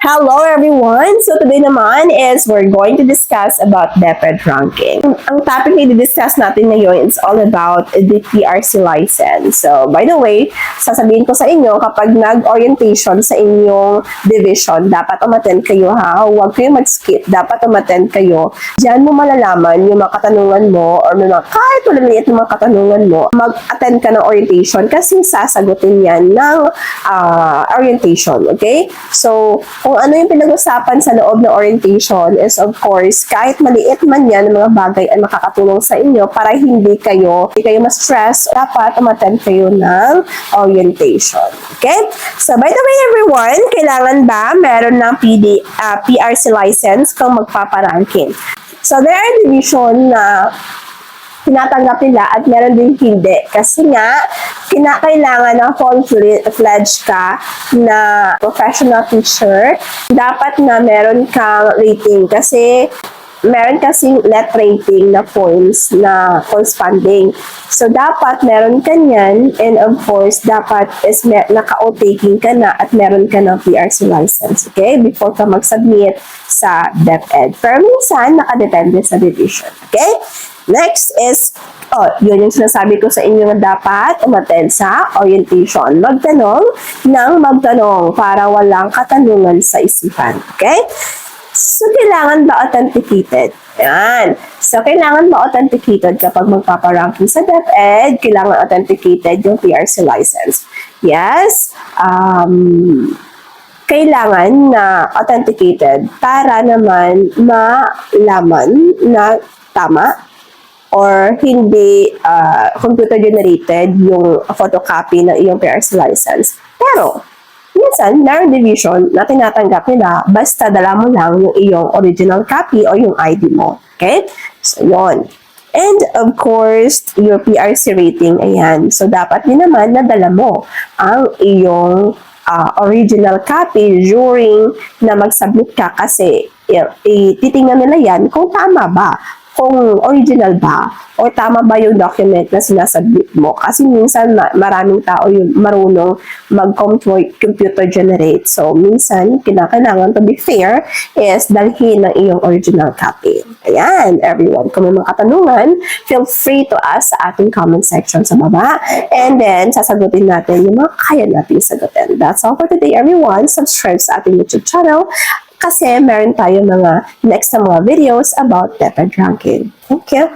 Hello everyone! So today naman is we're going to discuss about DepEd ranking. Ang topic na i-discuss natin ngayon is all about the PRC license. So by the way, sasabihin ko sa inyo kapag nag-orientation sa inyong division, dapat umattend kayo ha. Huwag kayo mag-skip. Dapat umattend kayo. Diyan mo malalaman yung mga katanungan mo or kahit maliliit na mga katanungan mo, mag-attend ka ng orientation kasi sasagutin yan ng orientation. Okay? So, kung ano yung pinag-usapan sa loob ng orientation is of course, kahit maliit man yan, mga bagay ay makakatulong sa inyo para hindi kayo ma-stress, dapat umattend kayo ng orientation. Okay? So, by the way everyone, kailangan ba meron ng PRC license kung magpaparanking? So, there are division na tinatanggap nila at meron din hindi. Kasi nga, kinakailangan ng full-fledged ka na professional teacher. Dapat na meron kang rating kasi meron kasing let rating na points na corresponding. So, dapat meron ka niyan and of course, dapat is naka-o-taking ka na at meron ka ng PRC license. Okay? Before ka mag-submit sa DepEd. Pero minsan, nakadepende sa division. Okay? Next is, yun yung sinasabi ko sa inyo na dapat umattend sa orientation. Magtanong para walang katanungan sa isipan. Okay? So, kailangan ba authenticated? Yan. So, kailangan ba authenticated kapag magpaparanking sa DepEd? Kailangan authenticated yung PRC license. Yes. Kailangan na authenticated para naman malaman na tama or hindi computer generated yung photocopy ng iyong PRC license. Pero, minsan, meron division na tinatanggap nila basta dala mo lang yung iyong original copy o yung ID mo. Okay? So, yun. And, of course, your PRC rating, ayan. So, dapat din naman nadala mo ang iyong original copy during na mag-submit ka kasi titingnan nila yan kung tama ba, kung original ba, o tama ba yung document na sinasubmit mo. Kasi minsan maraming tao yung marunong mag-computer generate. So, minsan, kinakailangan to be fair is dalhin ng iyong original copy. Ayan, everyone. Kung may mga katanungan, feel free to ask sa ating comment section sa baba. And then, sasagutin natin yung mga kaya natin sagutin. That's all for today, everyone. Subscribe sa ating YouTube channel kasi meron tayo mga next na mga videos about DepEd ranking. Thank you!